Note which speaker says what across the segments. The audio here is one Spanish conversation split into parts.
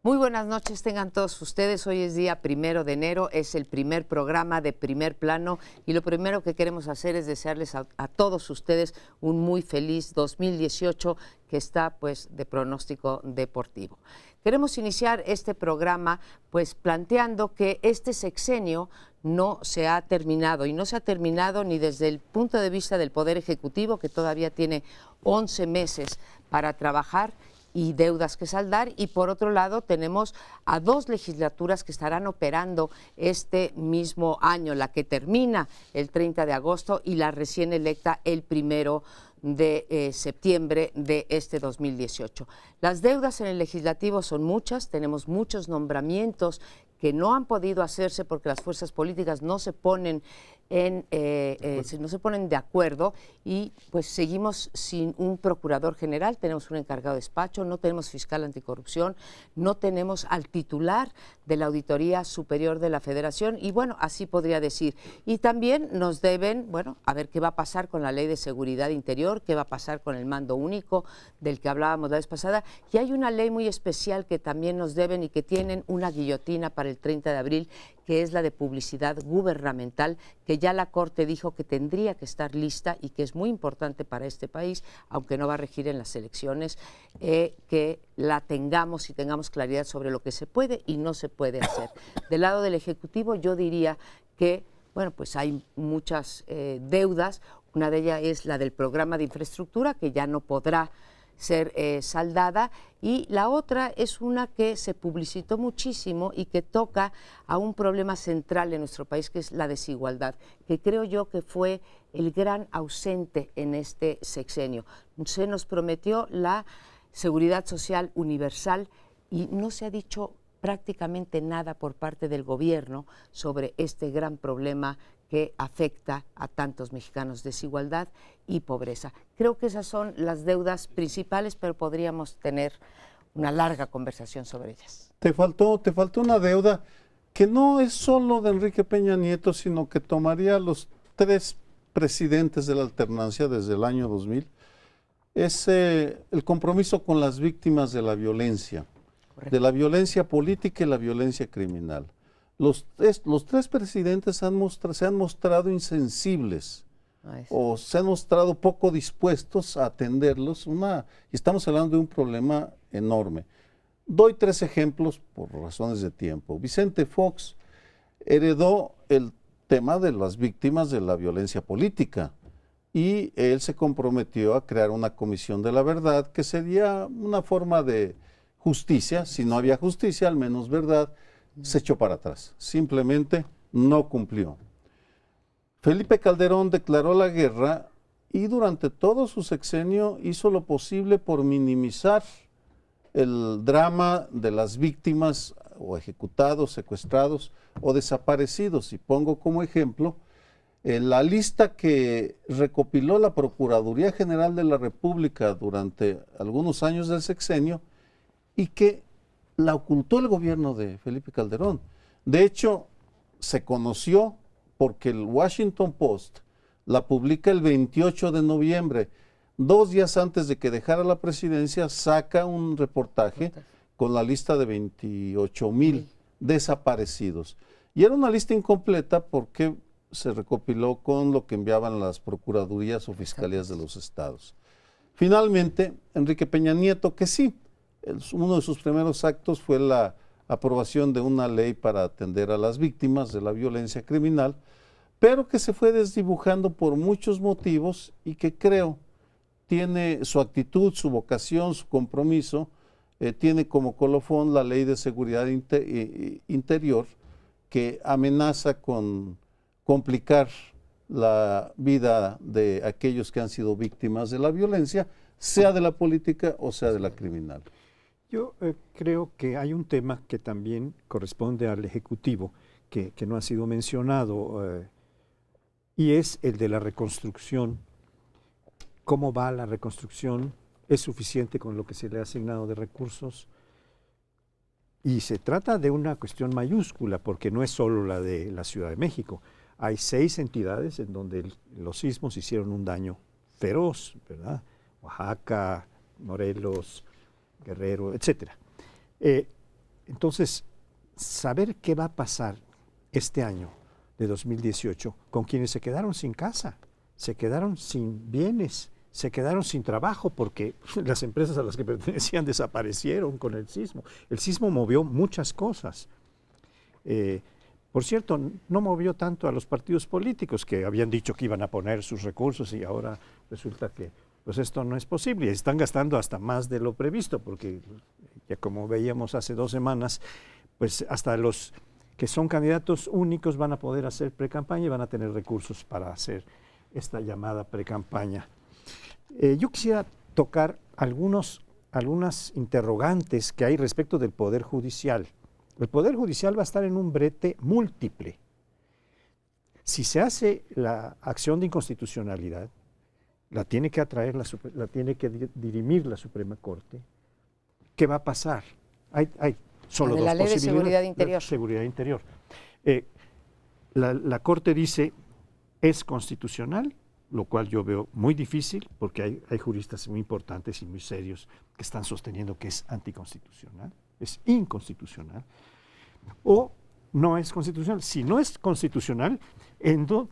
Speaker 1: Muy buenas noches tengan todos ustedes. Hoy es día 1 de enero, es el primer programa de Primer Plano y lo primero que queremos hacer es desearles a todos ustedes un muy feliz 2018 que está pues de pronóstico deportivo. Queremos iniciar este programa pues planteando que este sexenio no se ha terminado y no se ha terminado ni desde el punto de vista del Poder Ejecutivo, que todavía tiene 11 meses para trabajar y deudas que saldar, y por otro lado tenemos a 2 legislaturas que estarán operando este mismo año, la que termina el 30 de agosto y la recién electa el 1 de septiembre de este 2018. Las deudas en el legislativo son muchas, tenemos muchos nombramientos que no han podido hacerse porque las fuerzas políticas no se ponen no se ponen de acuerdo y pues seguimos sin un procurador general, tenemos un encargado de despacho, no tenemos fiscal anticorrupción, no tenemos al titular de la Auditoría Superior de la Federación y bueno, así podría decir. Y también nos deben, bueno, a ver qué va a pasar con la Ley de Seguridad Interior, qué va a pasar con el mando único del que hablábamos la vez pasada, y hay una ley muy especial que también nos deben y que tienen una guillotina para el 30 de abril, que es la de publicidad gubernamental, que ya la Corte dijo que tendría que estar lista y que es muy importante para este país, aunque no va a regir en las elecciones, que la tengamos y tengamos claridad sobre lo que se puede y no se puede hacer. Del lado del Ejecutivo yo diría que, bueno, pues hay muchas deudas, una de ellas es la del programa de infraestructura, que ya no podrá ser saldada, y la otra es una que se publicitó muchísimo y que toca a un problema central en nuestro país, que es la desigualdad, que creo yo que fue el gran ausente en este sexenio. Se nos prometió la seguridad social universal y no se ha dicho prácticamente nada por parte del gobierno sobre este gran problema que afecta a tantos mexicanos, desigualdad y pobreza. Creo que esas son las deudas principales, pero podríamos tener una larga conversación sobre ellas.
Speaker 2: Te faltó una deuda que no es solo de Enrique Peña Nieto, sino que tomaría los 3 presidentes de la alternancia desde el año 2000. Es el compromiso con las víctimas de la violencia. Correcto. De la violencia política y la violencia criminal. Los 3 presidentes se han mostrado insensibles o se han mostrado poco dispuestos a atenderlos. Y estamos hablando de un problema enorme. Doy 3 ejemplos por razones de tiempo. Vicente Fox heredó el tema de las víctimas de la violencia política y él se comprometió a crear una comisión de la verdad que sería una forma de justicia. Si no había justicia, al menos verdad. Se echó para atrás, simplemente no cumplió. Felipe Calderón declaró la guerra y durante todo su sexenio hizo lo posible por minimizar el drama de las víctimas o ejecutados, secuestrados o desaparecidos. Y pongo como ejemplo la lista que recopiló la Procuraduría General de la República durante algunos años del sexenio y que la ocultó el gobierno de Felipe Calderón. De hecho, se conoció porque el Washington Post la publica el 28 de noviembre. 2 días antes de que dejara la presidencia, saca un reportaje con la lista de 28,000 desaparecidos. Y era una lista incompleta porque se recopiló con lo que enviaban las procuradurías o fiscalías de los estados. Finalmente, Enrique Peña Nieto, que sí, uno de sus primeros actos fue la aprobación de una ley para atender a las víctimas de la violencia criminal, pero que se fue desdibujando por muchos motivos y que creo tiene su actitud, su vocación, su compromiso, tiene como colofón la Ley de Seguridad Interior, que amenaza con complicar la vida de aquellos que han sido víctimas de la violencia, sea de la política o sea de la criminal.
Speaker 3: Yo creo que hay un tema que también corresponde al Ejecutivo, que no ha sido mencionado, y es el de la reconstrucción. ¿Cómo va la reconstrucción? ¿Es suficiente con lo que se le ha asignado de recursos? Y se trata de una cuestión mayúscula, porque no es solo la de la Ciudad de México. Hay 6 entidades en donde los sismos hicieron un daño feroz, ¿verdad? Oaxaca, Morelos, Guerrero, etc. Entonces, saber qué va a pasar este año de 2018 con quienes se quedaron sin casa, se quedaron sin bienes, se quedaron sin trabajo porque las empresas a las que pertenecían desaparecieron con el sismo. El sismo movió muchas cosas. Por cierto, no movió tanto a los partidos políticos que habían dicho que iban a poner sus recursos y ahora resulta que pues esto no es posible. Están gastando hasta más de lo previsto porque ya como veíamos hace 2 semanas, pues hasta los que son candidatos únicos van a poder hacer precampaña y van a tener recursos para hacer esta llamada precampaña. Yo quisiera tocar algunas interrogantes que hay respecto del Poder Judicial. El Poder Judicial va a estar en un brete múltiple. Si se hace la acción de inconstitucionalidad, la tiene que la tiene que dirimir la Suprema Corte. ¿Qué va a pasar? Hay solo dos
Speaker 1: la Ley de
Speaker 3: posibilidades.
Speaker 1: Seguridad Interior.
Speaker 3: Seguridad Interior. La Corte dice es constitucional, lo cual yo veo muy difícil porque hay juristas muy importantes y muy serios que están sosteniendo que es anticonstitucional, es inconstitucional, o no es constitucional. Si no es constitucional,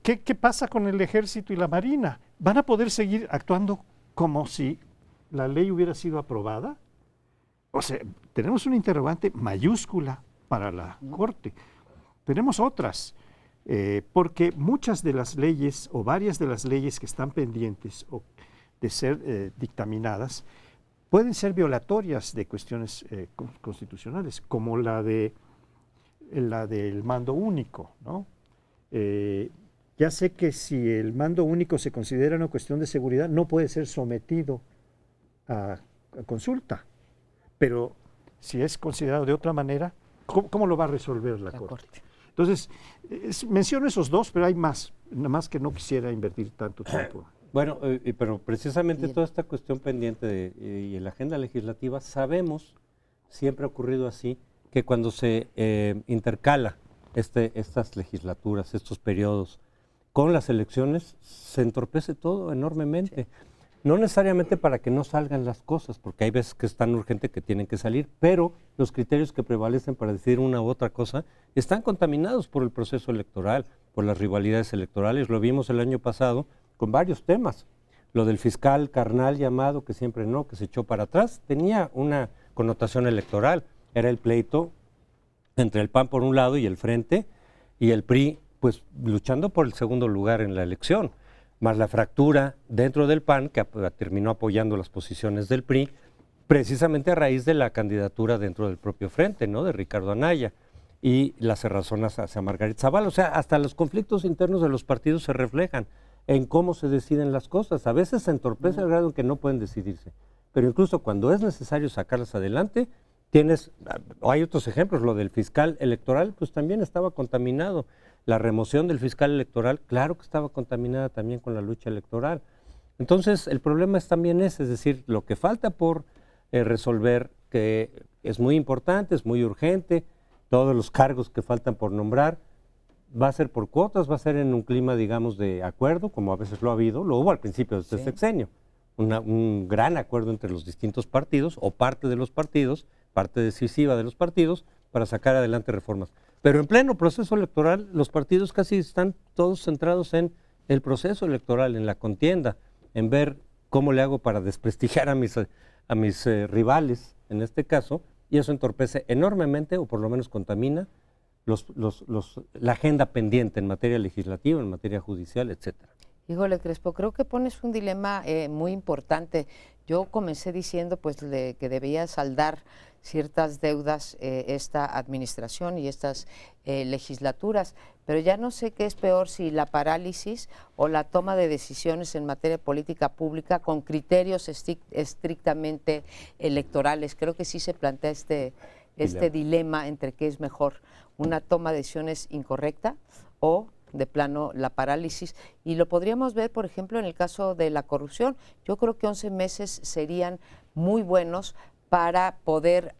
Speaker 3: ¿qué pasa con el Ejército y la Marina? ¿Van a poder seguir actuando como si la ley hubiera sido aprobada? O sea, tenemos una interrogante mayúscula para la Corte. Tenemos otras, porque muchas de las leyes o varias de las leyes que están pendientes de ser dictaminadas pueden ser violatorias de cuestiones constitucionales, como la del mando único, ¿no? Ya sé que si el mando único se considera una cuestión de seguridad, no puede ser sometido a consulta. Pero si es considerado de otra manera, ¿cómo lo va a resolver la Corte? Entonces, menciono esos dos, pero hay más, nada más que no quisiera invertir tanto tiempo.
Speaker 4: Bueno, pero precisamente toda esta cuestión pendiente y en la agenda legislativa, sabemos, siempre ha ocurrido así, que cuando se intercala estas legislaturas, estos periodos, con las elecciones, se entorpece todo enormemente. Sí. No necesariamente para que no salgan las cosas, porque hay veces que es tan urgente que tienen que salir, pero los criterios que prevalecen para decidir una u otra cosa están contaminados por el proceso electoral, por las rivalidades electorales. Lo vimos el año pasado con varios temas. Lo del fiscal carnal llamado, que siempre no, que se echó para atrás, tenía una connotación electoral. Era el pleito entre el PAN por un lado y el Frente, y el PRI, pues luchando por el segundo lugar en la elección, más la fractura dentro del PAN, que terminó apoyando las posiciones del PRI, precisamente a raíz de la candidatura dentro del propio Frente, ¿no?, de Ricardo Anaya, y las cerrazonas hacia Margarita Zavala. O sea, hasta los conflictos internos de los partidos se reflejan en cómo se deciden las cosas. A veces se entorpece al grado en que no pueden decidirse, pero incluso cuando es necesario sacarlas adelante, hay otros ejemplos. Lo del fiscal electoral, pues también estaba contaminado. La remoción del fiscal electoral, claro que estaba contaminada también con la lucha electoral. Entonces, el problema es también ese, es decir, lo que falta por resolver, que es muy importante, es muy urgente, todos los cargos que faltan por nombrar, va a ser por cuotas, va a ser en un clima, digamos, de acuerdo, como a veces lo ha habido, lo hubo al principio de este sexenio, un gran acuerdo entre los distintos partidos, o parte de los partidos, parte decisiva de los partidos, para sacar adelante reformas. Pero en pleno proceso electoral, los partidos casi están todos centrados en el proceso electoral, en la contienda, en ver cómo le hago para desprestigiar a mis rivales, en este caso, y eso entorpece enormemente, o por lo menos contamina, la agenda pendiente en materia legislativa, en materia judicial, etcétera.
Speaker 1: Híjole, Crespo, creo que pones un dilema muy importante. Yo comencé diciendo pues que debía saldar ciertas deudas esta administración y estas legislaturas, pero ya no sé qué es peor, si la parálisis o la toma de decisiones en materia de política pública con criterios estrictamente electorales. Creo que sí se plantea este dilema entre qué es mejor, una toma de decisiones incorrecta o de plano la parálisis, y lo podríamos ver, por ejemplo, en el caso de la corrupción. Yo creo que 11 meses serían muy buenos para poder,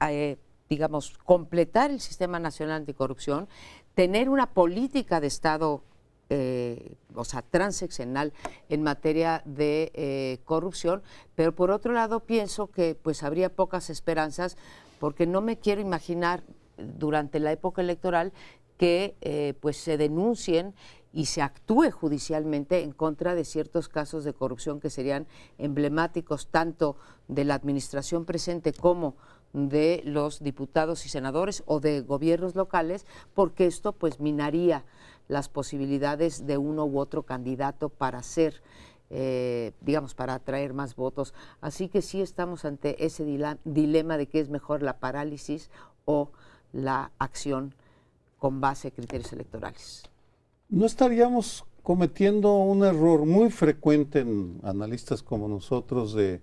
Speaker 1: digamos, completar el Sistema Nacional Anticorrupción, tener una política de Estado, o sea, transeccional en materia de corrupción, pero por otro lado pienso que pues habría pocas esperanzas, porque no me quiero imaginar durante la época electoral que pues se denuncien y se actúe judicialmente en contra de ciertos casos de corrupción que serían emblemáticos tanto de la administración presente como de los diputados y senadores o de gobiernos locales, porque esto pues minaría las posibilidades de uno u otro candidato para ser, digamos, para atraer más votos. Así que sí estamos ante ese dilema de qué es mejor, la parálisis o la acción con base a criterios electorales.
Speaker 2: ¿No estaríamos cometiendo un error muy frecuente en analistas como nosotros de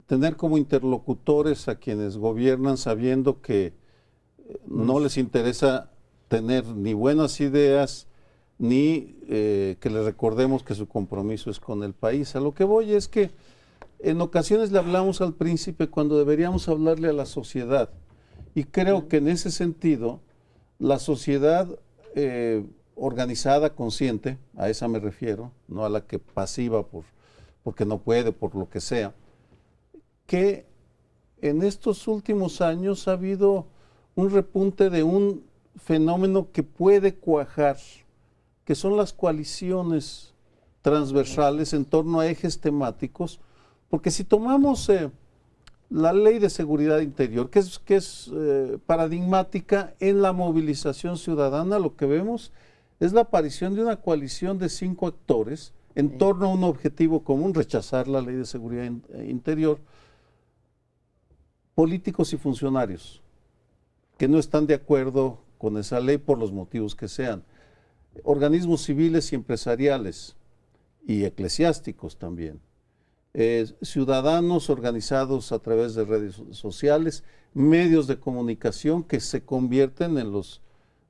Speaker 2: tener como interlocutores a quienes gobiernan sabiendo que no les interesa tener ni buenas ideas ni que les recordemos que su compromiso es con el país? A lo que voy es que en ocasiones le hablamos al príncipe cuando deberíamos hablarle a la sociedad, y creo que en ese sentido la sociedad organizada, consciente, a esa me refiero, no a la que pasiva porque no puede, por lo que sea, que en estos últimos años ha habido un repunte de un fenómeno que puede cuajar, que son las coaliciones transversales en torno a ejes temáticos, porque si tomamos la Ley de Seguridad Interior, que es paradigmática en la movilización ciudadana, lo que vemos es la aparición de una coalición de 5 actores en torno a un objetivo común: rechazar la Ley de Seguridad Interior, políticos y funcionarios que no están de acuerdo con esa ley por los motivos que sean, organismos civiles y empresariales y eclesiásticos también, ciudadanos organizados a través de redes sociales, medios de comunicación que se convierten en los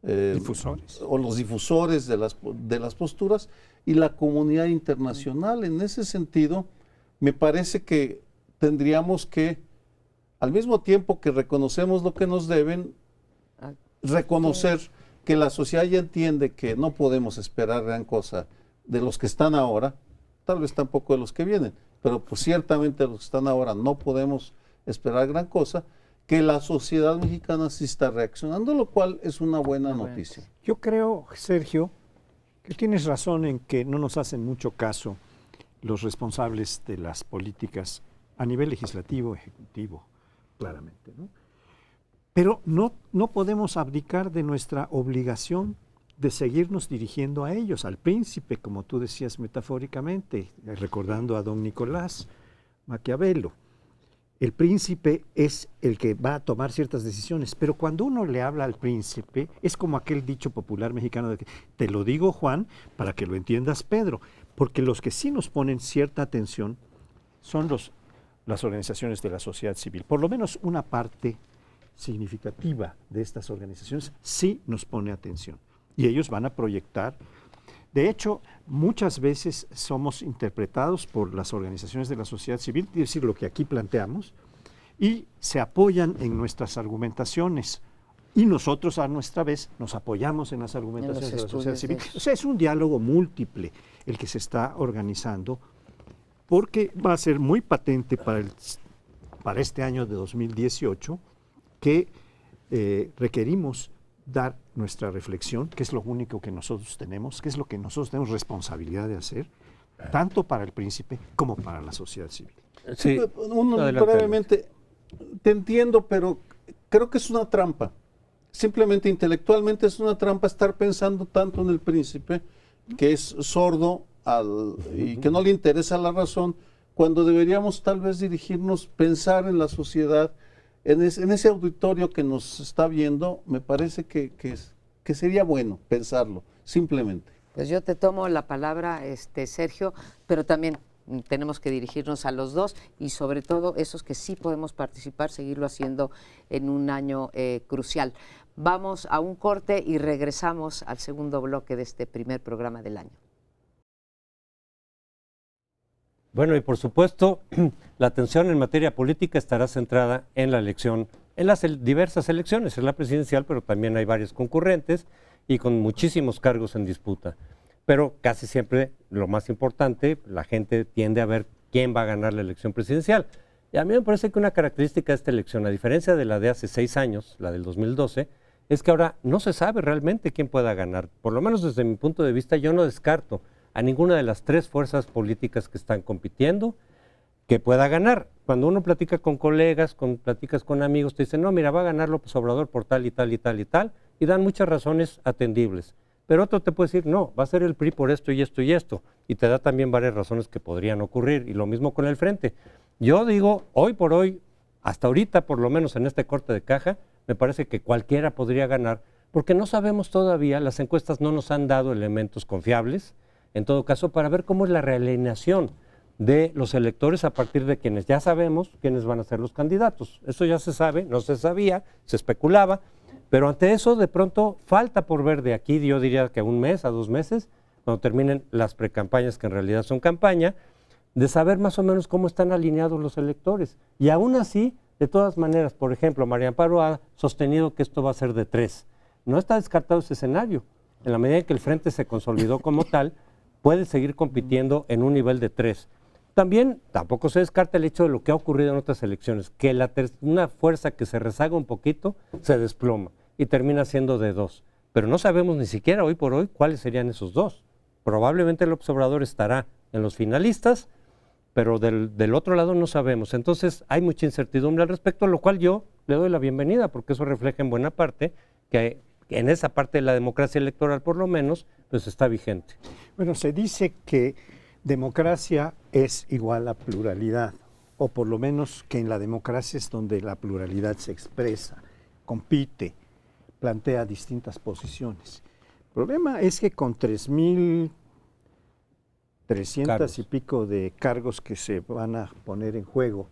Speaker 3: difusores
Speaker 2: o los difusores de las posturas, y la comunidad internacional. En ese sentido, me parece que tendríamos que, al mismo tiempo que reconocemos lo que nos deben, reconocer que la sociedad ya entiende que no podemos esperar gran cosa de los que están ahora, tal vez tampoco de los que vienen, pero pues ciertamente de los que están ahora no podemos esperar gran cosa, que la sociedad mexicana sí está reaccionando, lo cual es una buena noticia.
Speaker 3: Yo creo, Sergio, que tienes razón en que no nos hacen mucho caso los responsables de las políticas a nivel legislativo, ejecutivo, claramente, ¿no? Pero no podemos abdicar de nuestra obligación de seguirnos dirigiendo a ellos, al príncipe, como tú decías metafóricamente, recordando a don Nicolás Maquiavelo. El príncipe es el que va a tomar ciertas decisiones, pero cuando uno le habla al príncipe, es como aquel dicho popular mexicano de que te lo digo, Juan, para que lo entiendas, Pedro, porque los que sí nos ponen cierta atención son las organizaciones de la sociedad civil. Por lo menos una parte significativa de estas organizaciones sí nos pone atención, y ellos van a proyectar. De hecho, muchas veces somos interpretados por las organizaciones de la sociedad civil, es decir, lo que aquí planteamos, y se apoyan en nuestras argumentaciones. Y nosotros, a nuestra vez, nos apoyamos en las argumentaciones de la sociedad civil. O sea, es un diálogo múltiple el que se está organizando, porque va a ser muy patente para este año de 2018 que requerimos dar nuestra reflexión, que es lo único que nosotros tenemos, que es lo que nosotros tenemos responsabilidad de hacer, tanto para el príncipe como para la sociedad civil.
Speaker 2: Sí, brevemente, te entiendo, pero creo que es una trampa. Simplemente intelectualmente es una trampa estar pensando tanto en el príncipe, que es sordo y que no le interesa la razón, cuando deberíamos tal vez dirigirnos, pensar en la sociedad, en ese auditorio que nos está viendo. Me parece que sería bueno pensarlo, simplemente.
Speaker 1: Pues yo te tomo la palabra, Sergio, pero también tenemos que dirigirnos a los dos, y sobre todo esos que sí podemos participar, seguirlo haciendo en un año crucial. Vamos a un corte y regresamos al segundo bloque de este primer programa del año.
Speaker 4: Bueno, y por supuesto, la atención en materia política estará centrada en la elección, en las diversas elecciones, en la presidencial, pero también hay varios concurrentes y con muchísimos cargos en disputa. Pero casi siempre lo más importante, la gente tiende a ver quién va a ganar la elección presidencial. Y a mí me parece que una característica de esta elección, a diferencia de la de hace 6 años, la del 2012, es que ahora no se sabe realmente quién pueda ganar. Por lo menos desde mi punto de vista, yo no descarto a ninguna de las 3 fuerzas políticas que están compitiendo que pueda ganar. Cuando uno platica con colegas, platicas con amigos, te dicen, no, mira, va a ganar López Obrador por tal y tal y tal y tal, y dan muchas razones atendibles. Pero otro te puede decir, no, va a ser el PRI por esto y esto y esto, y te da también varias razones que podrían ocurrir, y lo mismo con el Frente. Yo digo, hoy por hoy, hasta ahorita, por lo menos en este corte de caja, me parece que cualquiera podría ganar, porque no sabemos todavía, las encuestas no nos han dado elementos confiables, en todo caso, para ver cómo es la realineación de los electores a partir de quienes ya sabemos quiénes van a ser los candidatos. Eso ya se sabe, no se sabía, se especulaba, pero ante eso de pronto falta por ver de aquí, yo diría que a 1 mes, a 2 meses, cuando terminen las precampañas que en realidad son campaña, de saber más o menos cómo están alineados los electores. Y aún así, de todas maneras, por ejemplo, María Amparo ha sostenido que esto va a ser de 3. No está descartado ese escenario. En la medida en que el Frente se consolidó como tal, puede seguir compitiendo en un nivel de 3. También tampoco se descarta el hecho de lo que ha ocurrido en otras elecciones, que una fuerza que se rezaga un poquito se desploma y termina siendo de 2. Pero no sabemos ni siquiera hoy por hoy cuáles serían esos 2. Probablemente el observador estará en los finalistas, pero del otro lado no sabemos. Entonces hay mucha incertidumbre al respecto, a lo cual yo le doy la bienvenida, porque eso refleja en buena parte que en esa parte de la democracia electoral, por lo menos, pues está vigente.
Speaker 3: Bueno, se dice que democracia es igual a pluralidad, o por lo menos que en la democracia es donde la pluralidad se expresa, compite, plantea distintas posiciones. El problema es que con 3.300 y pico de cargos que se van a poner en juego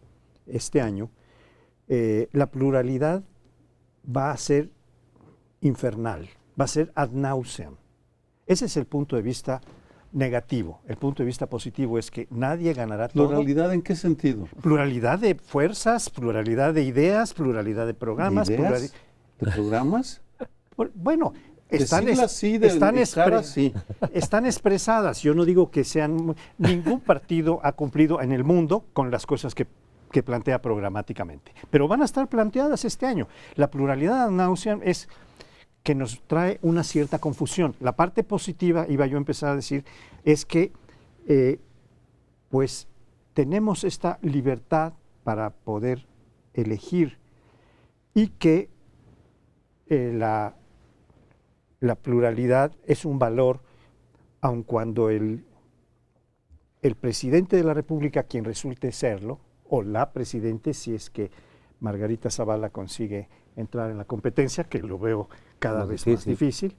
Speaker 3: este año, la pluralidad va a ser infernal, va a ser ad nauseam. Ese es el punto de vista negativo. El punto de vista positivo es que nadie ganará todo.
Speaker 2: ¿Pluralidad en qué sentido?
Speaker 3: Pluralidad de fuerzas, pluralidad de ideas, pluralidad de programas.
Speaker 2: ¿De ideas? ¿De programas?
Speaker 3: Bueno, están expresadas. Yo no digo que sean... Ningún partido ha cumplido en el mundo con las cosas que plantea programáticamente. Pero van a estar planteadas este año. La pluralidad ad nauseam es que nos trae una cierta confusión. La parte positiva, iba yo a empezar a decir, es que pues tenemos esta libertad para poder elegir y que la pluralidad es un valor, aun cuando el presidente de la República, quien resulte serlo, o la presidente, si es que Margarita Zavala consigue entrar en la competencia, que lo veo cada vez más difícil,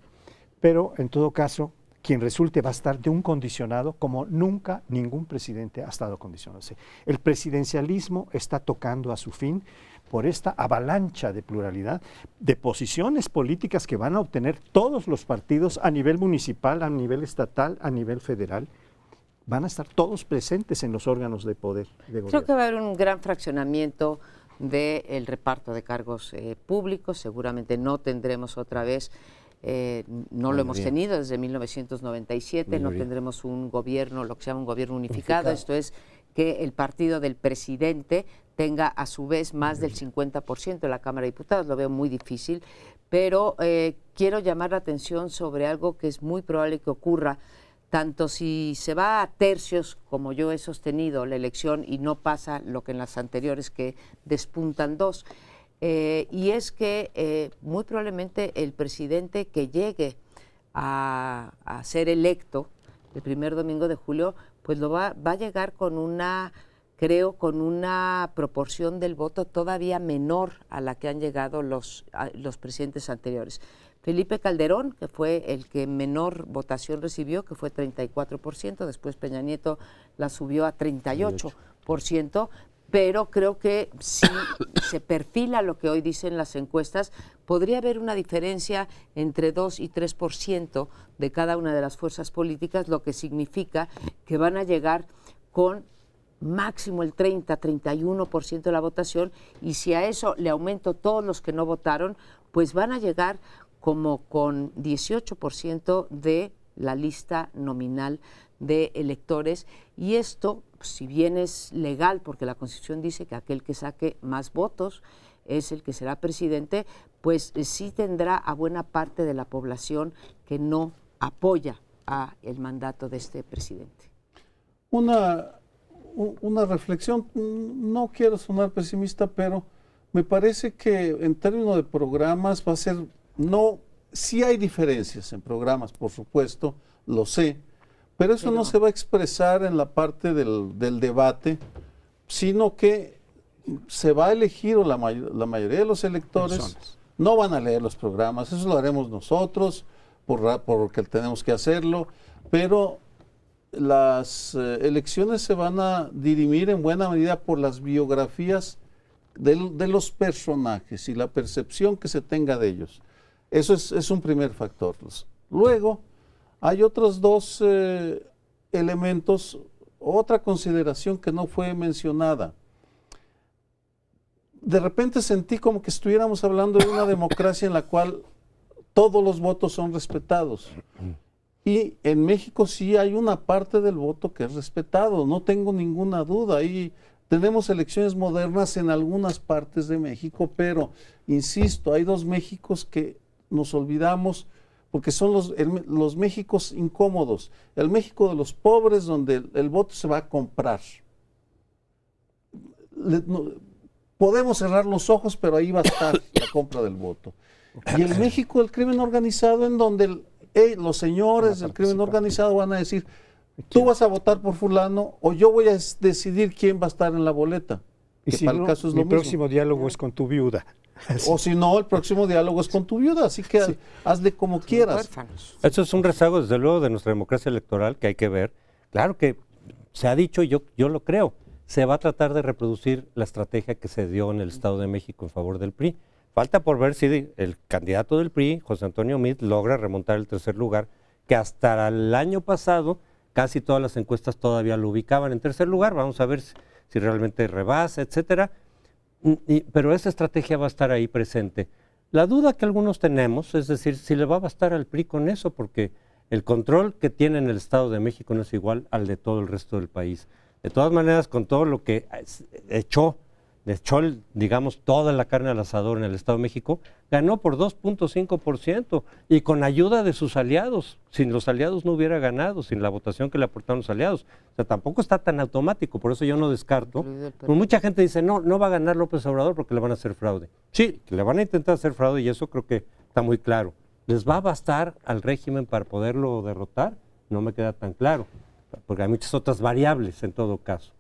Speaker 3: pero en todo caso, quien resulte va a estar de un condicionado como nunca ningún presidente ha estado condicionado. El presidencialismo está tocando a su fin por esta avalancha de pluralidad, de posiciones políticas que van a obtener todos los partidos a nivel municipal, a nivel estatal, a nivel federal. Van a estar todos presentes en los órganos de poder de gobierno.
Speaker 1: Creo que va a haber un gran fraccionamiento del reparto de cargos públicos. Seguramente no tendremos otra vez, no lo hemos tenido desde 1997, no tendremos un gobierno, lo que se llama un gobierno unificado. Esto es que el partido del presidente tenga a su vez más del 50% de la Cámara de Diputados. Lo veo muy difícil, pero quiero llamar la atención sobre algo que es muy probable que ocurra, tanto si se va a tercios, como yo he sostenido la elección, y no pasa lo que en las anteriores, que despuntan 2, y es que muy probablemente el presidente que llegue a ser electo el primer domingo de julio, pues va a llegar con una proporción del voto todavía menor a la que han llegado los presidentes anteriores. Felipe Calderón, que fue el que menor votación recibió, que fue 34%, después Peña Nieto la subió a 38%, pero creo que si se perfila lo que hoy dicen las encuestas, podría haber una diferencia entre 2 y 3% de cada una de las fuerzas políticas, lo que significa que van a llegar con máximo el 30-31% de la votación, y si a eso le aumento todos los que no votaron, pues van a llegar como con 18% de la lista nominal de electores, y esto si bien es legal, porque la Constitución dice que aquel que saque más votos es el que será presidente, pues sí tendrá a buena parte de la población que no apoya a el mandato de este presidente.
Speaker 2: Una reflexión, no quiero sonar pesimista, pero me parece que en términos de programas va a ser, sí hay diferencias en programas, por supuesto, lo sé, pero eso no se va a expresar en la parte del debate, sino que se va a elegir, o la mayoría de los electores no van a leer los programas, eso lo haremos nosotros, porque tenemos que hacerlo, pero las elecciones se van a dirimir en buena medida por las biografías de los personajes y la percepción que se tenga de ellos. Eso es un primer factor. Luego, hay otros dos elementos, otra consideración que no fue mencionada. De repente sentí como que estuviéramos hablando de una democracia en la cual todos los votos son respetados. Y en México sí hay una parte del voto que es respetado, no tengo ninguna duda. Y tenemos elecciones modernas en algunas partes de México, pero, insisto, hay dos Méxicos que nos olvidamos, porque son los Méxicos incómodos. El México de los pobres, donde el voto se va a comprar. Podemos cerrar los ojos, pero ahí va a estar la compra del voto. Y el México del crimen organizado, en donde los señores del crimen organizado van a decir, tú vas a votar por fulano o yo voy a decidir quién va a estar en la boleta.
Speaker 3: Y si no, mi próximo diálogo es con tu viuda.
Speaker 2: O si no, el próximo diálogo es con tu viuda, así que hazle como quieras.
Speaker 4: Eso es un rezago, desde luego, de nuestra democracia electoral que hay que ver. Claro que se ha dicho, yo lo creo, se va a tratar de reproducir la estrategia que se dio en el Estado de México en favor del PRI. Falta por ver si el candidato del PRI, José Antonio Meade, logra remontar el tercer lugar, que hasta el año pasado casi todas las encuestas todavía lo ubicaban en tercer lugar. Vamos a ver si realmente rebasa, etcétera. Pero esa estrategia va a estar ahí presente. La duda que algunos tenemos es decir, si le va a bastar al PRI con eso, porque el control que tiene en el Estado de México no es igual al de todo el resto del país. De todas maneras, con todo lo que echó, digamos, toda la carne al asador en el Estado de México, ganó por 2.5% y con ayuda de sus aliados. Sin los aliados no hubiera ganado, sin la votación que le aportaron los aliados. O sea, tampoco está tan automático, por eso yo no descarto. Mucha gente dice, no va a ganar López Obrador porque le van a hacer fraude. Sí, le van a intentar hacer fraude y eso creo que está muy claro. ¿Les va a bastar al régimen para poderlo derrotar? No me queda tan claro, porque hay muchas otras variables en todo caso.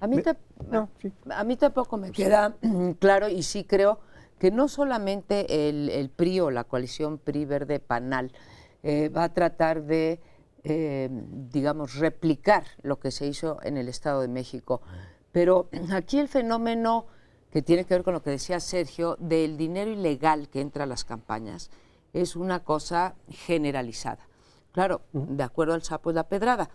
Speaker 1: A mí tampoco me queda claro, y sí creo que no solamente el PRI o la coalición PRI-Verde-PANAL va a tratar de, digamos, replicar lo que se hizo en el Estado de México, pero aquí el fenómeno que tiene que ver con lo que decía Sergio, del dinero ilegal que entra a las campañas, es una cosa generalizada. Claro, de acuerdo al sapo es la pedrada.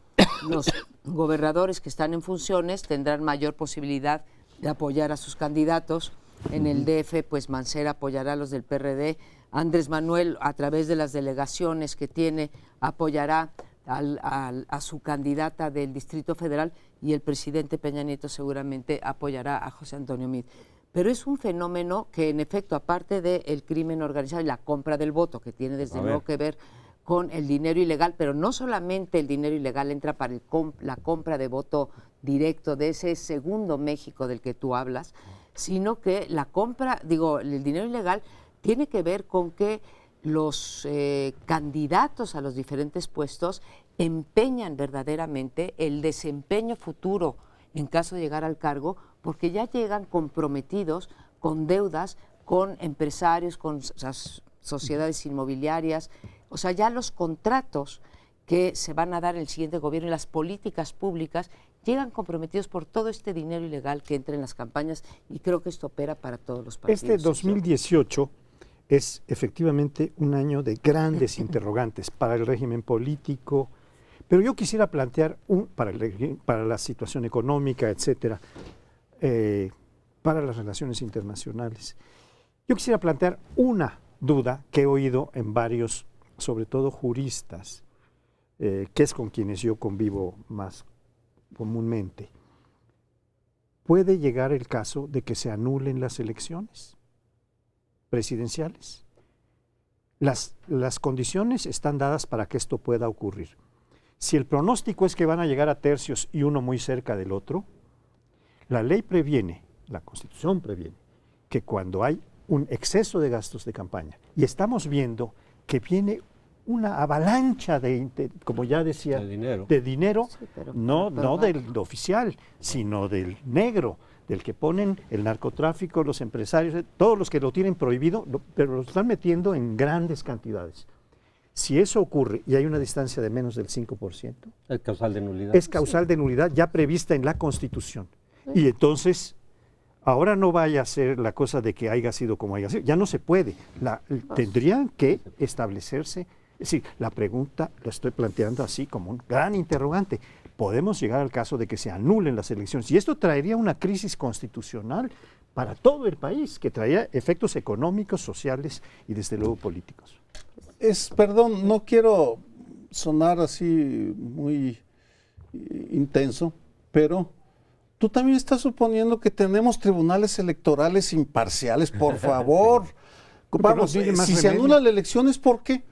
Speaker 1: Los gobernadores que están en funciones tendrán mayor posibilidad de apoyar a sus candidatos. En el DF, pues Mancera apoyará a los del PRD. Andrés Manuel, a través de las delegaciones que tiene, apoyará a su candidata del Distrito Federal, y el presidente Peña Nieto seguramente apoyará a José Antonio Meade. Pero es un fenómeno que, en efecto, aparte del crimen organizado y la compra del voto, que tiene desde luego que ver con el dinero ilegal, pero no solamente el dinero ilegal entra para la compra de voto directo de ese segundo México del que tú hablas, sino que la compra, el dinero ilegal tiene que ver con que los candidatos a los diferentes puestos empeñan verdaderamente el desempeño futuro en caso de llegar al cargo, porque ya llegan comprometidos con deudas, con empresarios, con sociedades inmobiliarias. O sea, ya los contratos que se van a dar en el siguiente gobierno y las políticas públicas llegan comprometidos por todo este dinero ilegal que entra en las campañas, y creo que esto opera para todos los partidos.
Speaker 3: Este 2018 es efectivamente un año de grandes interrogantes para el régimen político, pero yo quisiera plantear para la situación económica, etcétera, para las relaciones internacionales. Yo quisiera plantear una duda que he oído en varios, sobre todo juristas, que es con quienes yo convivo más comúnmente, puede llegar el caso de que se anulen las elecciones presidenciales. Las condiciones están dadas para que esto pueda ocurrir. Si el pronóstico es que van a llegar a tercios y uno muy cerca del otro, la ley previene, la Constitución previene, que cuando hay un exceso de gastos de campaña, y estamos viendo que viene una avalancha como ya decía, de dinero,
Speaker 1: Sí, pero
Speaker 3: no
Speaker 1: va.
Speaker 3: del oficial, sino del negro, del que ponen el narcotráfico, los empresarios, todos los que lo tienen prohibido, pero lo están metiendo en grandes cantidades. Si eso ocurre y hay una distancia de menos del 5%,
Speaker 4: Es causal de nulidad.
Speaker 3: es causal de nulidad ya prevista en la Constitución. Y entonces, ahora no vaya a ser la cosa de que haya sido como haya sido, ya no se puede. Tendrían que establecerse, es decir, la pregunta la estoy planteando así como un gran interrogante. Podemos llegar al caso de que se anulen las elecciones y esto traería una crisis constitucional para todo el país, que traería efectos económicos, sociales y desde luego políticos.
Speaker 2: Perdón, no quiero sonar así muy intenso, pero tú también estás suponiendo que tenemos tribunales electorales imparciales, por favor. Vamos, si se anula la elección es porque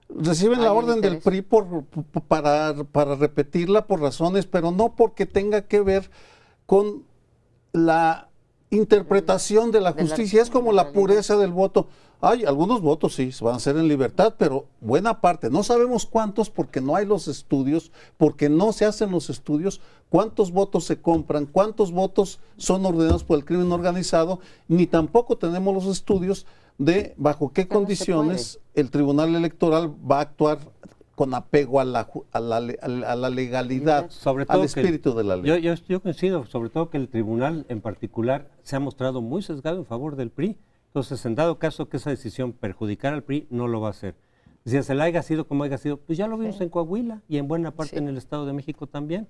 Speaker 2: reciben la orden del PRI para repetirla por razones, pero no porque tenga que ver con la interpretación de la justicia. Es como la pureza del voto. Hay algunos votos sí, van a ser en libertad, pero buena parte, no sabemos cuántos porque no hay los estudios, porque no se hacen los estudios, cuántos votos se compran, cuántos votos son ordenados por el crimen organizado, ni tampoco tenemos los estudios de bajo qué condiciones el Tribunal Electoral va a actuar con apego a la legalidad,
Speaker 4: sobre todo
Speaker 2: al espíritu de la ley.
Speaker 4: Yo coincido, sobre todo que el tribunal en particular se ha mostrado muy sesgado en favor del PRI. Entonces, en dado caso que esa decisión perjudicara al PRI, no lo va a hacer. Si se la haya sido como haya sido, pues ya lo vimos en Coahuila y en buena parte en el Estado de México también.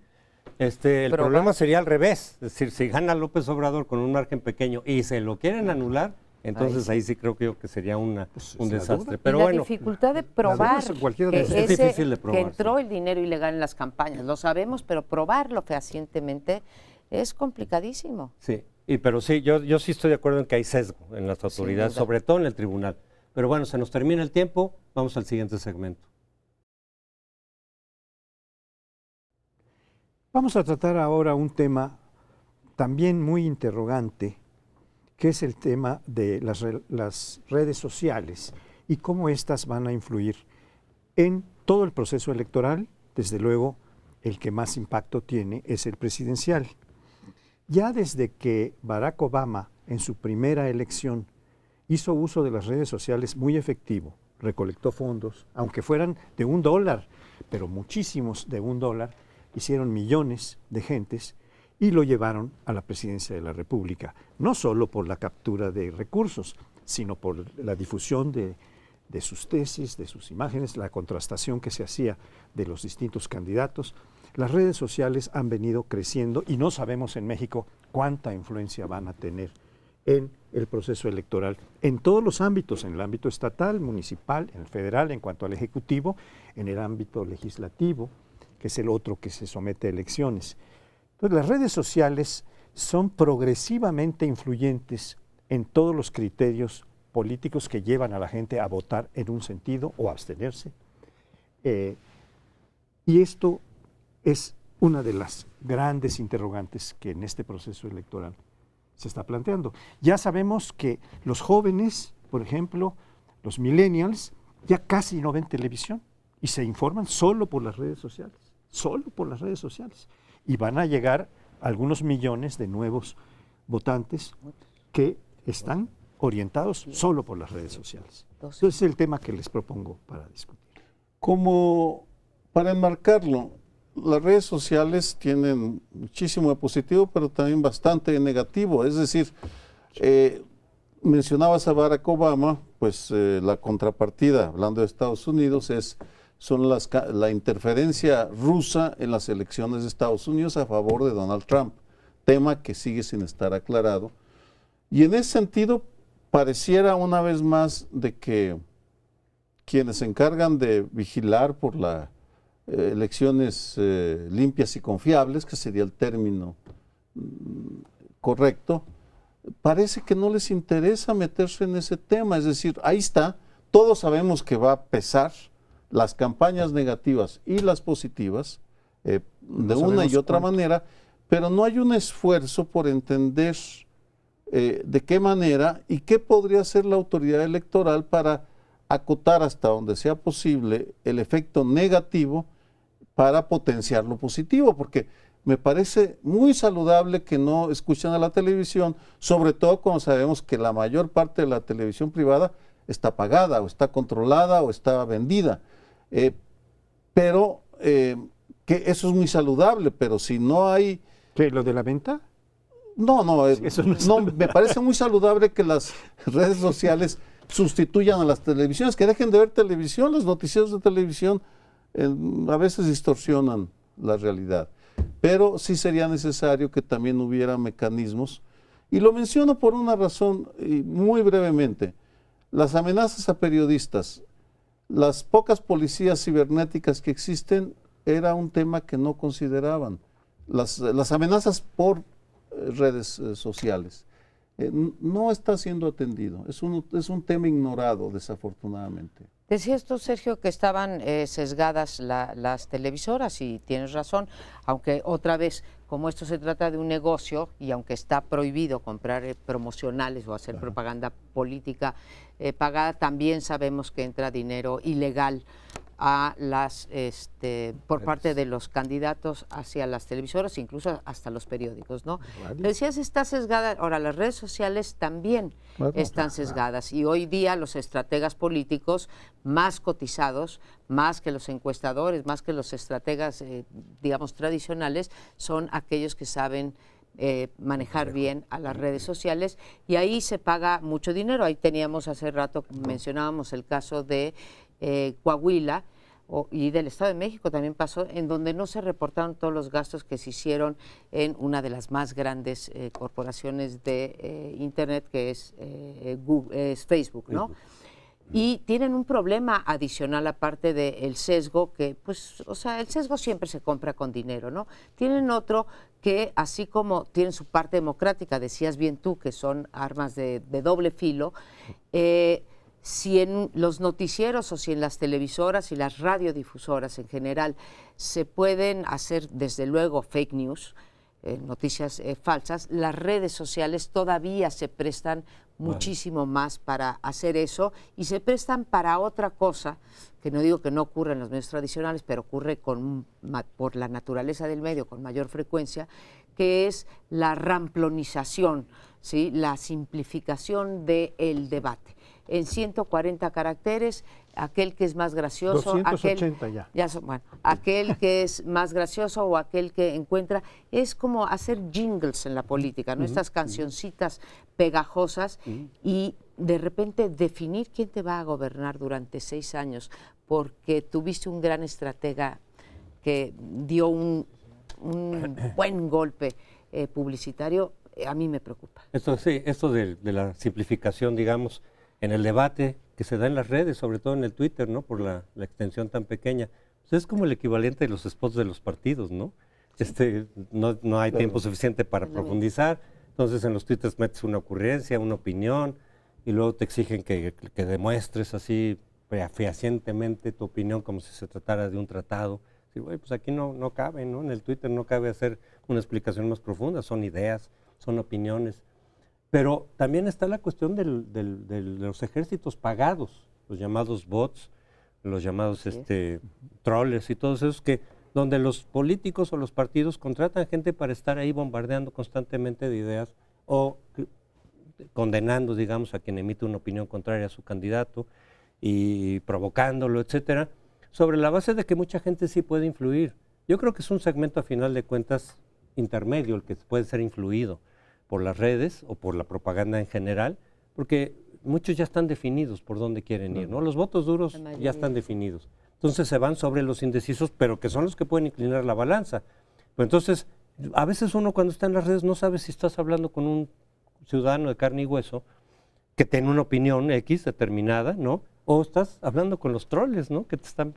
Speaker 4: El problema sería al revés, es decir, si gana López Obrador con un margen pequeño y se lo quieren anular, entonces ahí sí creo que sería un desastre. Pero
Speaker 1: y la
Speaker 4: bueno,
Speaker 1: dificultad de probar
Speaker 4: es difícil de probar,
Speaker 1: que entró el dinero ilegal en las campañas, lo sabemos, pero probarlo fehacientemente es complicadísimo.
Speaker 4: Sí, pero sí, yo sí estoy de acuerdo en que hay sesgo en las autoridades, sobre todo en el tribunal. Pero bueno, se nos termina el tiempo, vamos al siguiente segmento.
Speaker 3: Vamos a tratar ahora un tema también muy interrogante, que es el tema de las redes sociales y cómo éstas van a influir en todo el proceso electoral. Desde luego, el que más impacto tiene es el presidencial. Ya desde que Barack Obama, en su primera elección, hizo uso de las redes sociales muy efectivo, recolectó fondos, aunque fueran de $1, pero muchísimos de $1, hicieron millones de gentes y lo llevaron a la presidencia de la República, no solo por la captura de recursos, sino por la difusión de sus tesis, de sus imágenes, la contrastación que se hacía de los distintos candidatos. Las redes sociales han venido creciendo y no sabemos en México cuánta influencia van a tener en el proceso electoral, en todos los ámbitos, en el ámbito estatal, municipal, en el federal, en cuanto al ejecutivo, en el ámbito legislativo, que es el otro que se somete a elecciones. Entonces, las redes sociales son progresivamente influyentes en todos los criterios políticos que llevan a la gente a votar en un sentido o a abstenerse. Y esto es una de las grandes interrogantes que en este proceso electoral se está planteando. Ya sabemos que los jóvenes, por ejemplo, los millennials, ya casi no ven televisión y se informan solo por las redes sociales, y van a llegar algunos millones de nuevos votantes que están orientados solo por las redes sociales. Entonces es el tema que les propongo para discutir.
Speaker 2: Como para enmarcarlo, las redes sociales tienen muchísimo de positivo, pero también bastante de negativo. Es decir, mencionabas a Barack Obama, pues la contrapartida, hablando de Estados Unidos, son la interferencia rusa en las elecciones de Estados Unidos a favor de Donald Trump, tema que sigue sin estar aclarado. Y en ese sentido, pareciera una vez más de que quienes se encargan de vigilar por la elecciones limpias y confiables, que sería el término correcto, parece que no les interesa meterse en ese tema. Es decir, ahí está, todos sabemos que va a pesar las campañas negativas y las positivas de una y otra manera, pero no hay un esfuerzo por entender de qué manera y qué podría hacer la autoridad electoral para acotar hasta donde sea posible el efecto negativo para potenciar lo positivo, porque me parece muy saludable que no escuchen a la televisión, sobre todo cuando sabemos que la mayor parte de la televisión privada está pagada o está controlada o está vendida. Pero que eso es muy saludable, pero si no hay...
Speaker 3: ¿Qué, lo de la venta?
Speaker 2: No,
Speaker 3: Eso no es saludable.
Speaker 2: me parece muy saludable que las redes sociales sustituyan a las televisiones, que dejen de ver televisión. Los noticieros de televisión a veces distorsionan la realidad, pero sí sería necesario que también hubiera mecanismos, y lo menciono por una razón, y muy brevemente. Las amenazas a periodistas, las pocas policías cibernéticas que existen, era un tema que no consideraban. Las amenazas por redes sociales. No está siendo atendido. Es un tema ignorado, desafortunadamente.
Speaker 1: Decías tú, Sergio, que estaban sesgadas las televisoras, y tienes razón, aunque otra vez, como esto se trata de un negocio y aunque está prohibido comprar promocionales o hacer propaganda política pagada, también sabemos que entra dinero ilegal a las por parte de los candidatos hacia las televisoras, incluso hasta los periódicos, ¿no? Decías, está sesgada. Ahora, las redes sociales también están sesgadas, y hoy día los estrategas políticos más cotizados, más que los encuestadores, más que los estrategas, digamos, tradicionales, son aquellos que saben manejar bien a las redes sociales, y ahí se paga mucho dinero. Ahí teníamos hace rato, mencionábamos el caso de Coahuila, y del Estado de México también pasó, en donde no se reportaron todos los gastos que se hicieron en una de las más grandes corporaciones de Internet, que es Facebook, ¿no? Y tienen un problema adicional, aparte del sesgo, que, pues, o sea, el sesgo siempre se compra con dinero, ¿no? Tienen otro que, así como tienen su parte democrática, decías bien tú, que son armas de doble filo, si en los noticieros o si en las televisoras y las radiodifusoras en general se pueden hacer, desde luego, fake news, noticias falsas, las redes sociales todavía se prestan muchísimo más para hacer eso, y se prestan para otra cosa, que no digo que no ocurra en los medios tradicionales, pero ocurre por la naturaleza del medio con mayor frecuencia, que es la ramplonización, ¿sí? La simplificación del debate. En 140 caracteres, aquel que es más gracioso,
Speaker 3: 280
Speaker 1: aquel que es más gracioso o aquel que encuentra, es como hacer jingles en la política, ¿no? Estas cancioncitas pegajosas, y de repente definir quién te va a gobernar durante 6 años, porque tuviste un gran estratega que dio un buen golpe publicitario, a mí me preocupa.
Speaker 4: Esto de la simplificación, digamos, en el debate que se da en las redes, sobre todo en el Twitter, ¿no? Por la extensión tan pequeña. Pues es como el equivalente de los spots de los partidos, ¿no? No hay tiempo suficiente para profundizar, entonces en los twitters metes una ocurrencia, una opinión, y luego te exigen que demuestres así fehacientemente tu opinión como si se tratara de un tratado. Sí, güey, pues aquí no cabe, ¿no? En el Twitter no cabe hacer una explicación más profunda, son ideas, son opiniones. Pero también está la cuestión de los ejércitos pagados, los llamados bots, los llamados trollers y todos esos, donde los políticos o los partidos contratan gente para estar ahí bombardeando constantemente de ideas o condenando, digamos, a quien emite una opinión contraria a su candidato y provocándolo, etcétera, sobre la base de que mucha gente sí puede influir. Yo creo que es un segmento, a final de cuentas, intermedio, el que puede ser influido por las redes o por la propaganda en general, porque muchos ya están definidos por dónde quieren ir, ¿no? Los votos duros ya están definidos. Entonces se van sobre los indecisos, pero que son los que pueden inclinar la balanza. Pero entonces, a veces uno cuando está en las redes no sabe si estás hablando con un ciudadano de carne y hueso que tiene una opinión X determinada, ¿no? O estás hablando con los troles, ¿no? Que te están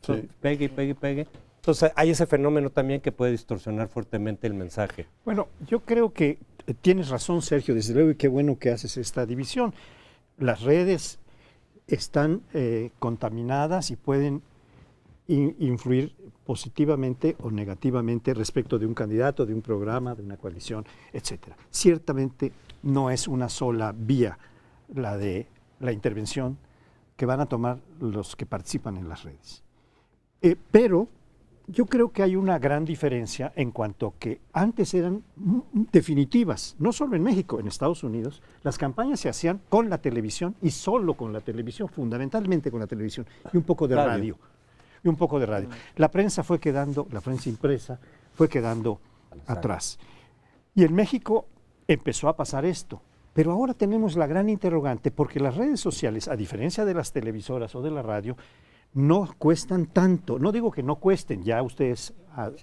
Speaker 2: Sí.
Speaker 4: pegue y pegue y pegue. Entonces hay ese fenómeno también que puede distorsionar fuertemente el mensaje.
Speaker 3: Bueno, yo creo que tienes razón, Sergio, desde luego, y qué bueno que haces esta división. Las redes están contaminadas y pueden influir positivamente o negativamente respecto de un candidato, de un programa, de una coalición, etcétera. Ciertamente no es una sola vía la de la intervención que van a tomar los que participan en las redes. Pero yo creo que hay una gran diferencia en cuanto que antes eran definitivas, no solo en México, en Estados Unidos, las campañas se hacían con la televisión y solo con la televisión, fundamentalmente con la televisión y un poco de radio. La prensa fue quedando, la prensa impresa fue quedando atrás. Y en México empezó a pasar esto. Pero ahora tenemos la gran interrogante, porque las redes sociales, a diferencia de las televisoras o de la radio, no cuestan tanto. No digo que no cuesten, ya ustedes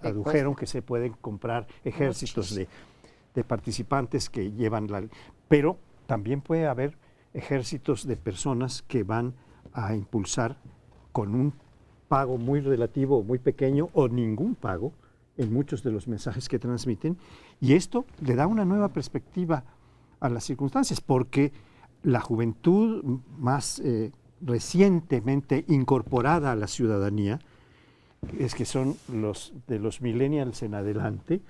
Speaker 3: adujeron que se pueden comprar ejércitos de participantes que llevan la... Pero también puede haber ejércitos de personas que van a impulsar con un pago muy relativo, muy pequeño o ningún pago en muchos de los mensajes que transmiten, y esto le da una nueva perspectiva a las circunstancias, porque la juventud más recientemente incorporada a la ciudadanía, es que son los de los millennials en adelante,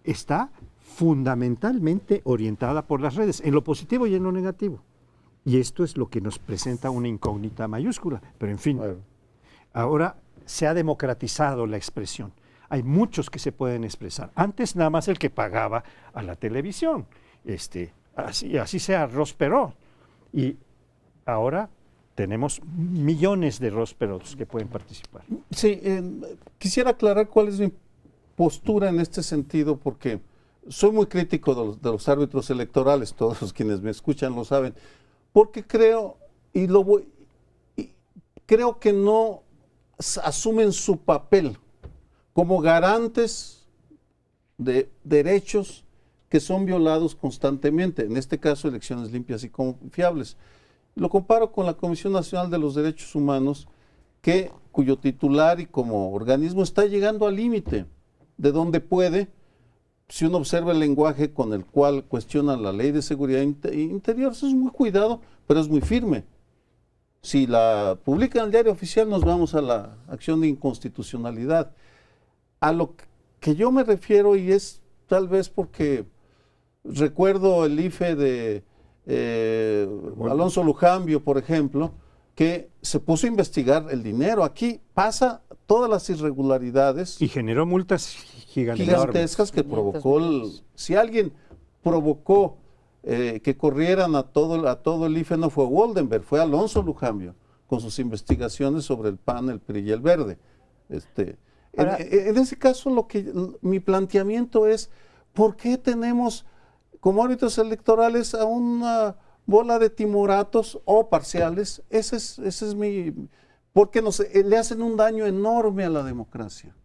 Speaker 3: está fundamentalmente orientada por las redes, en lo positivo y en lo negativo. Y esto es lo que nos presenta una incógnita mayúscula, pero en fin. Bueno. Ahora se ha democratizado la expresión. Hay muchos que se pueden expresar. Antes nada más el que pagaba a la televisión. Así sea Ross Perot. Y ahora tenemos millones de Ross Perots que pueden participar.
Speaker 2: Sí, quisiera aclarar cuál es mi postura en este sentido, porque soy muy crítico de los árbitros electorales, todos los quienes me escuchan lo saben, porque creo que no asumen su papel como garantes de derechos que son violados constantemente, en este caso elecciones limpias y confiables. Lo comparo con la Comisión Nacional de los Derechos Humanos, cuyo titular y como organismo está llegando al límite de donde puede, si uno observa el lenguaje con el cual cuestiona la Ley de Seguridad Interior, eso es muy cuidado, pero es muy firme. Si la publica en el Diario Oficial, nos vamos a la acción de inconstitucionalidad. A lo que yo me refiero, y es tal vez porque recuerdo el IFE de Alonso Lujambio, por ejemplo, que se puso a investigar el dinero. Aquí pasa todas las irregularidades.
Speaker 3: Y generó multas
Speaker 2: gigantescas que provocó, si alguien provocó que corrieran a todo el IFE, no fue Woldenberg, fue Alonso Lujambio, con sus investigaciones sobre el PAN, el PRI y el Verde. En ese caso, mi planteamiento es, ¿por qué tenemos como árbitros electorales a una bola de timoratos o parciales? Ese es porque le hacen un daño enorme a la democracia,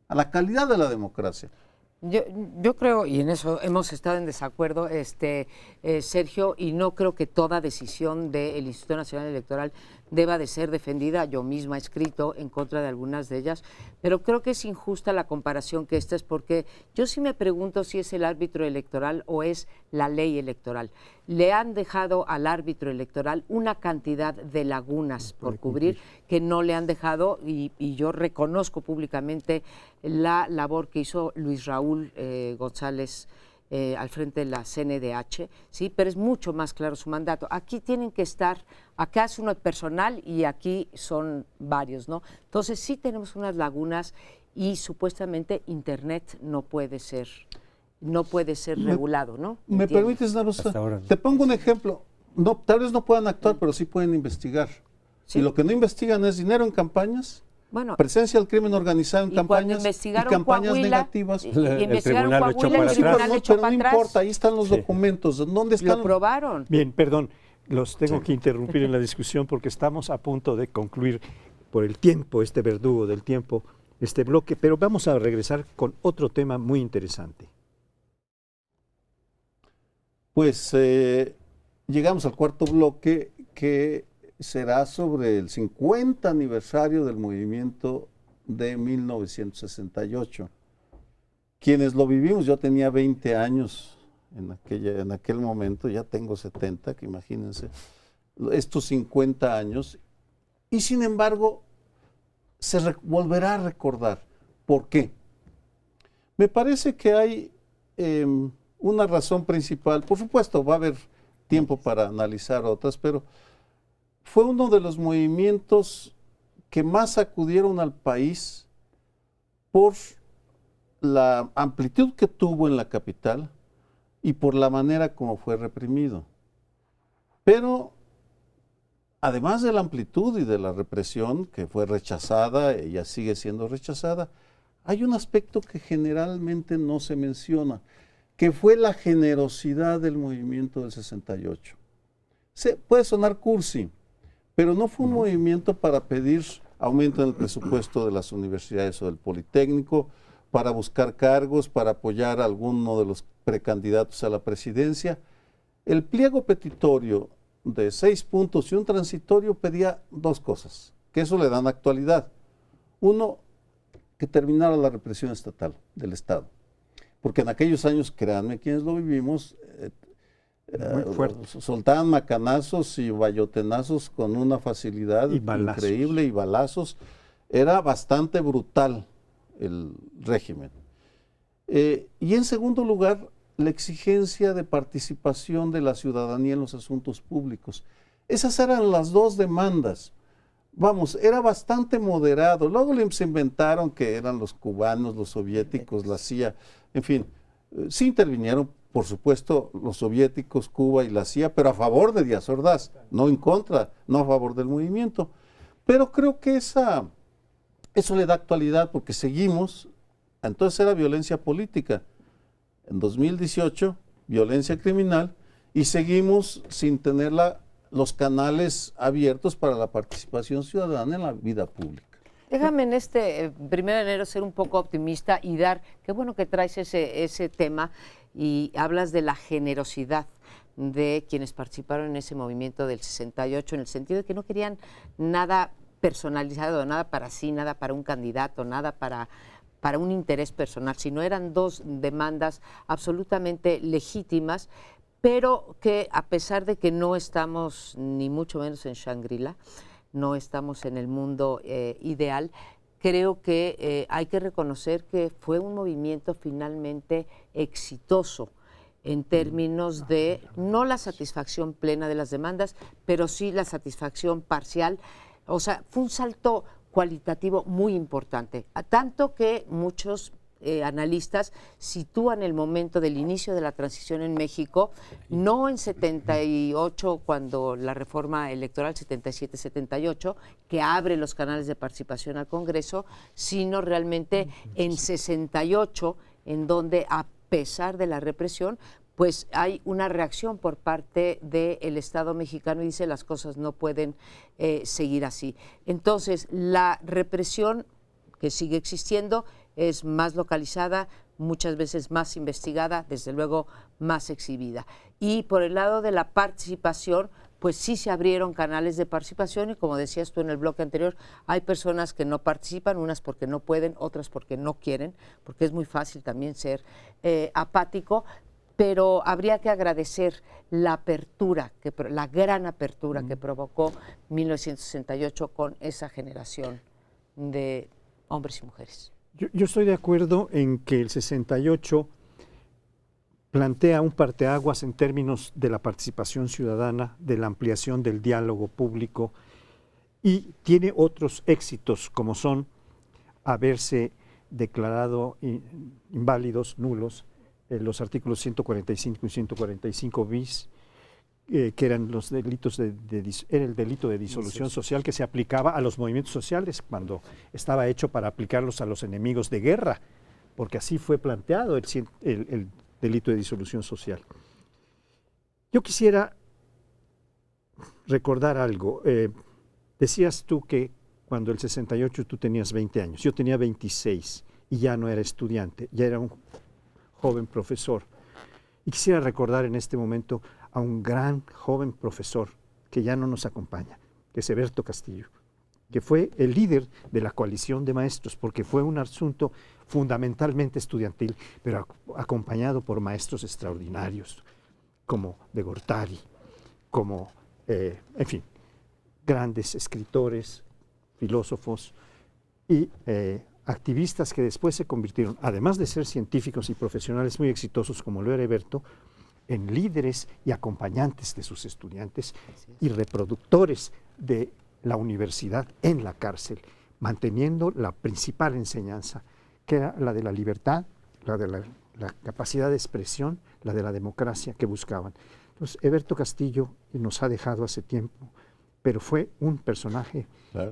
Speaker 2: a la calidad de la democracia.
Speaker 1: Yo creo, y en eso hemos estado en desacuerdo, Sergio, y no creo que toda decisión del Instituto Nacional Electoral deba de ser defendida. Yo misma he escrito en contra de algunas de ellas, pero creo que es injusta la comparación que esta es, porque yo sí me pregunto si es el árbitro electoral o es la ley electoral. Le han dejado al árbitro electoral una cantidad de lagunas por cubrir que no le han dejado, y yo reconozco públicamente la labor que hizo Luis Raúl González al frente de la CNDH, ¿sí? Pero es mucho más claro su mandato. Aquí tienen que estar, acá es uno personal y aquí son varios, ¿no? Entonces sí tenemos unas lagunas y supuestamente Internet no puede ser regulado, ¿no?
Speaker 2: ¿Me permites, Narosa?
Speaker 4: ¿No?
Speaker 2: Te pongo un ejemplo. No, tal vez no puedan actuar, pero sí pueden investigar. ¿Sí? Y lo que no investigan es dinero en campañas, presencia del crimen organizado en campañas y campañas negativas.
Speaker 1: Y investigaron Coahuila, el tribunal le echó
Speaker 2: pero no importa, ahí están los documentos. ¿Dónde están?
Speaker 1: Lo probaron.
Speaker 3: Bien, perdón, los tengo que interrumpir en la discusión porque estamos a punto de concluir por el tiempo, este verdugo del tiempo, este bloque, pero vamos a regresar con otro tema muy interesante.
Speaker 2: Pues llegamos al cuarto bloque, que será sobre el 50 aniversario del movimiento de 1968. Quienes lo vivimos, yo tenía 20 años en aquel momento, ya tengo 70, que imagínense, estos 50 años, y sin embargo se volverá a recordar. ¿Por qué? Me parece que hay una razón principal. Por supuesto, va a haber tiempo para analizar otras, pero fue uno de los movimientos que más sacudieron al país por la amplitud que tuvo en la capital y por la manera como fue reprimido. Pero además de la amplitud y de la represión, que fue rechazada, ella sigue siendo rechazada, hay un aspecto que generalmente no se menciona, que fue la generosidad del movimiento del 68. Puede sonar cursi, pero no fue un movimiento para pedir aumento en el presupuesto de las universidades o del Politécnico, para buscar cargos, para apoyar a alguno de los precandidatos a la presidencia. El pliego petitorio de 6 puntos y un transitorio pedía 2 cosas, que eso le dan actualidad. Uno, que terminara la represión estatal del Estado. Porque en aquellos años, créanme, quienes lo vivimos, soltaban macanazos y bayotenazos con una facilidad increíble y balazos. Era bastante brutal el régimen. Y en segundo lugar, la exigencia de participación de la ciudadanía en los asuntos públicos. Esas eran las 2 demandas. Vamos, era bastante moderado. Luego se inventaron que eran los cubanos, los soviéticos, la CIA, en fin. Sí intervinieron, por supuesto, los soviéticos, Cuba y la CIA, pero a favor de Díaz Ordaz, no en contra, no a favor del movimiento. Pero creo que eso le da actualidad porque seguimos, entonces era violencia política. En 2018, violencia criminal, y seguimos sin tener los canales abiertos para la participación ciudadana en la vida pública.
Speaker 1: Déjame en este 1 de enero ser un poco optimista y qué bueno que traes ese tema y hablas de la generosidad de quienes participaron en ese movimiento del 68, en el sentido de que no querían nada personalizado, nada para sí, nada para un candidato, nada para un interés personal, sino eran 2 demandas absolutamente legítimas, pero que a pesar de que no estamos ni mucho menos en Shangri-La, no estamos en el mundo ideal, creo que hay que reconocer que fue un movimiento finalmente exitoso en términos de no la satisfacción plena de las demandas, pero sí la satisfacción parcial. O sea, fue un salto cualitativo muy importante, a tanto que muchos analistas sitúan el momento del inicio de la transición en México, no en 78, cuando la reforma electoral 77-78, que abre los canales de participación al Congreso, sino realmente en 68, en donde a pesar de la represión, pues hay una reacción por parte del Estado mexicano y dice las cosas no pueden seguir así. Entonces, la represión que sigue existiendo es más localizada, muchas veces más investigada, desde luego más exhibida. Y por el lado de la participación, pues sí se abrieron canales de participación y como decías tú en el bloque anterior, hay personas que no participan, unas porque no pueden, otras porque no quieren, porque es muy fácil también ser apático, pero habría que agradecer la apertura, la gran apertura que provocó 1968 con esa generación de hombres y mujeres.
Speaker 3: Yo estoy de acuerdo en que el 68 plantea un parteaguas en términos de la participación ciudadana, de la ampliación del diálogo público y tiene otros éxitos como son haberse declarado inválidos, nulos, los artículos 145 y 145 bis, que eran los delitos era el delito de disolución social que se aplicaba a los movimientos sociales cuando estaba hecho para aplicarlos a los enemigos de guerra, porque así fue planteado el delito de disolución social. Yo quisiera recordar algo. Decías tú que cuando el 68 tú tenías 20 años, yo tenía 26 y ya no era estudiante, ya era un joven profesor. Y quisiera recordar en este momento a un gran joven profesor que ya no nos acompaña, que es Eberto Castillo, que fue el líder de la coalición de maestros, porque fue un asunto fundamentalmente estudiantil, pero acompañado por maestros extraordinarios, como de Gortari, como, en fin, grandes escritores, filósofos y activistas que después se convirtieron, además de ser científicos y profesionales muy exitosos como lo era Eberto, en líderes y acompañantes de sus estudiantes y reproductores de la universidad en la cárcel, manteniendo la principal enseñanza, que era la de la libertad, la de la capacidad de expresión, la de la democracia que buscaban. Entonces, Eberto Castillo nos ha dejado hace tiempo, pero fue un personaje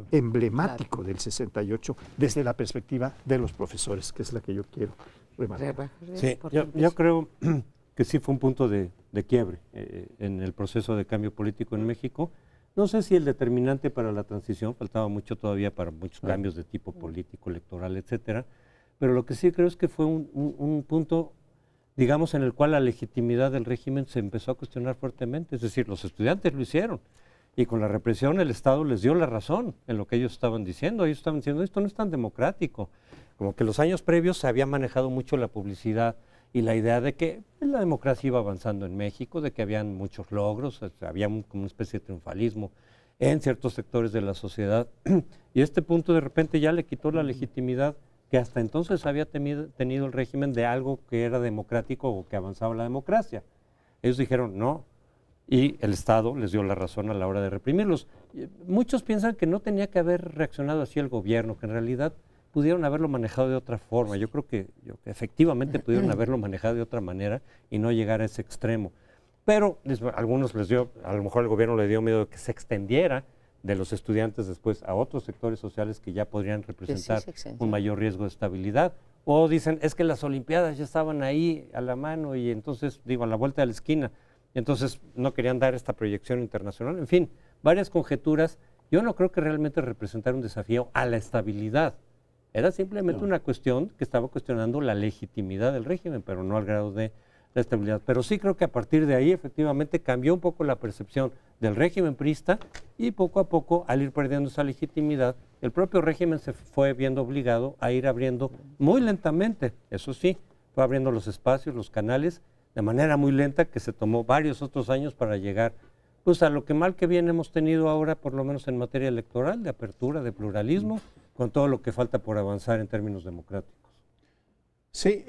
Speaker 3: emblemático del 68 desde la perspectiva de los profesores, que es la que yo quiero remarcar.
Speaker 4: Sí, yo creo que sí fue un punto de quiebre en el proceso de cambio político en México. No sé si el determinante para la transición, faltaba mucho todavía para muchos cambios de tipo político, electoral, etcétera, pero lo que sí creo es que fue un punto, digamos, en el cual la legitimidad del régimen se empezó a cuestionar fuertemente, es decir, los estudiantes lo hicieron, y con la represión el Estado les dio la razón en lo que ellos estaban diciendo esto no es tan democrático, como que los años previos se había manejado mucho la publicidad y la idea de que la democracia iba avanzando en México, de que habían muchos logros, había como una especie de triunfalismo en ciertos sectores de la sociedad, y este punto de repente ya le quitó la legitimidad que hasta entonces había tenido el régimen de algo que era democrático o que avanzaba la democracia. Ellos dijeron no, y el Estado les dio la razón a la hora de reprimirlos. Muchos piensan que no tenía que haber reaccionado así el gobierno, que en realidad pudieron haberlo manejado de otra forma. Yo creo que efectivamente pudieron haberlo manejado de otra manera y no llegar a ese extremo. Pero a algunos les dio, a lo mejor el gobierno le dio miedo de que se extendiera de los estudiantes después a otros sectores sociales que ya podrían representar un mayor riesgo de estabilidad. O dicen, es que las Olimpiadas ya estaban ahí a la mano y entonces, a la vuelta de la esquina, y entonces no querían dar esta proyección internacional. En fin, varias conjeturas. Yo no creo que realmente representara un desafío a la estabilidad. Era simplemente una cuestión que estaba cuestionando la legitimidad del régimen, pero no al grado de la estabilidad. Pero sí creo que a partir de ahí efectivamente cambió un poco la percepción del régimen priista y poco a poco, al ir perdiendo esa legitimidad, el propio régimen se fue viendo obligado a ir abriendo muy lentamente, eso sí, fue abriendo los espacios, los canales, de manera muy lenta, que se tomó varios otros años para llegar pues a lo que mal que bien hemos tenido ahora, por lo menos en materia electoral, de apertura, de pluralismo, con todo lo que falta por avanzar en términos democráticos.
Speaker 2: Sí,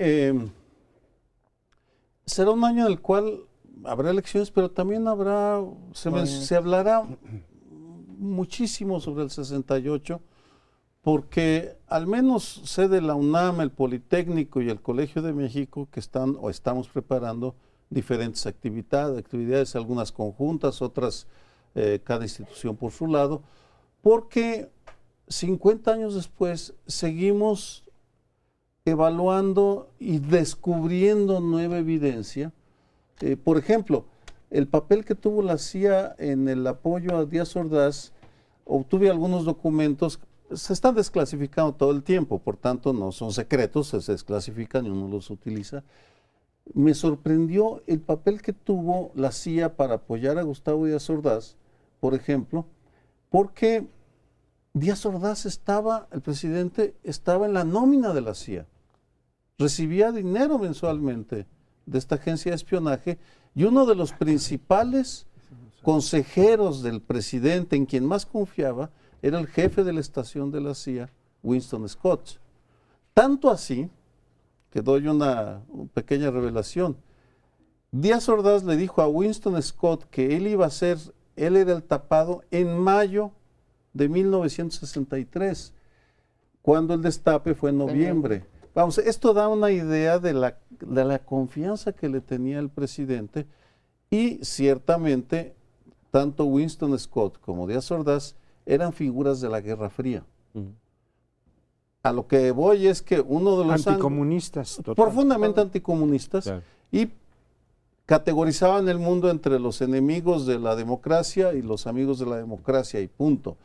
Speaker 2: será un año en el cual habrá elecciones, pero también se hablará muchísimo sobre el 68, porque al menos sé de la UNAM, el Politécnico y el Colegio de México que están o estamos preparando diferentes actividades, algunas conjuntas, otras cada institución por su lado, porque 50 años después seguimos evaluando y descubriendo nueva evidencia. Por ejemplo, el papel que tuvo la CIA en el apoyo a Díaz Ordaz, obtuve algunos documentos, se están desclasificando todo el tiempo, por tanto no son secretos, se desclasifican y uno los utiliza. Me sorprendió el papel que tuvo la CIA para apoyar a Gustavo Díaz Ordaz, por ejemplo, porque Díaz Ordaz el presidente estaba en la nómina de la CIA, recibía dinero mensualmente de esta agencia de espionaje y uno de los principales consejeros del presidente en quien más confiaba era el jefe de la estación de la CIA, Winston Scott. Tanto así que doy una pequeña revelación. Díaz Ordaz le dijo a Winston Scott que él era el tapado en mayo de 1963, cuando el destape fue en noviembre. Vamos, esto da una idea de la confianza que le tenía el presidente y ciertamente tanto Winston Scott como Díaz Ordaz eran figuras de la Guerra Fría. A lo que voy es que uno de los
Speaker 3: anticomunistas,
Speaker 2: profundamente anticomunistas,
Speaker 4: claro,
Speaker 2: y categorizaban el mundo entre los enemigos de la democracia y los amigos de la democracia y punto.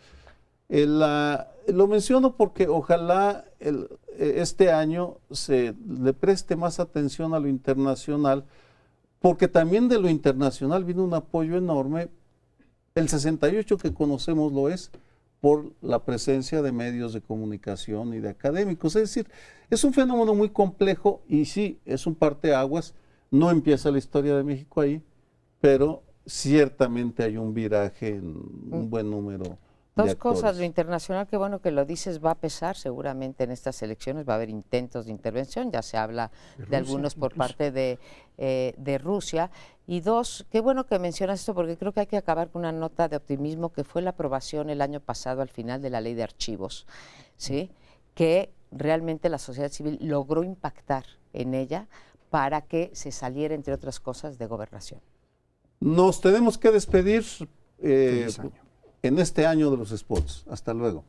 Speaker 2: Lo menciono porque ojalá este año se le preste más atención a lo internacional, porque también de lo internacional vino un apoyo enorme, El 68 que conocemos lo es por la presencia de medios de comunicación y de académicos. Es decir, es un fenómeno muy complejo y sí, es un parteaguas. No empieza la historia de México ahí, pero ciertamente hay un viraje en un buen número de
Speaker 1: Dos
Speaker 2: actores.
Speaker 1: cosas, lo internacional, que bueno que lo dices, va a pesar seguramente en estas elecciones, va a haber intentos de intervención, ya se habla de algunos por parte de Rusia. Y dos, qué bueno que mencionas esto, porque creo que hay que acabar con una nota de optimismo, que fue la aprobación el año pasado al final de la ley de archivos, ¿sí? Que realmente la sociedad civil logró impactar en ella para que se saliera, entre otras cosas, de gobernación.
Speaker 2: Nos tenemos que despedir
Speaker 3: Feliz año.
Speaker 2: en este año de los spots. Hasta luego.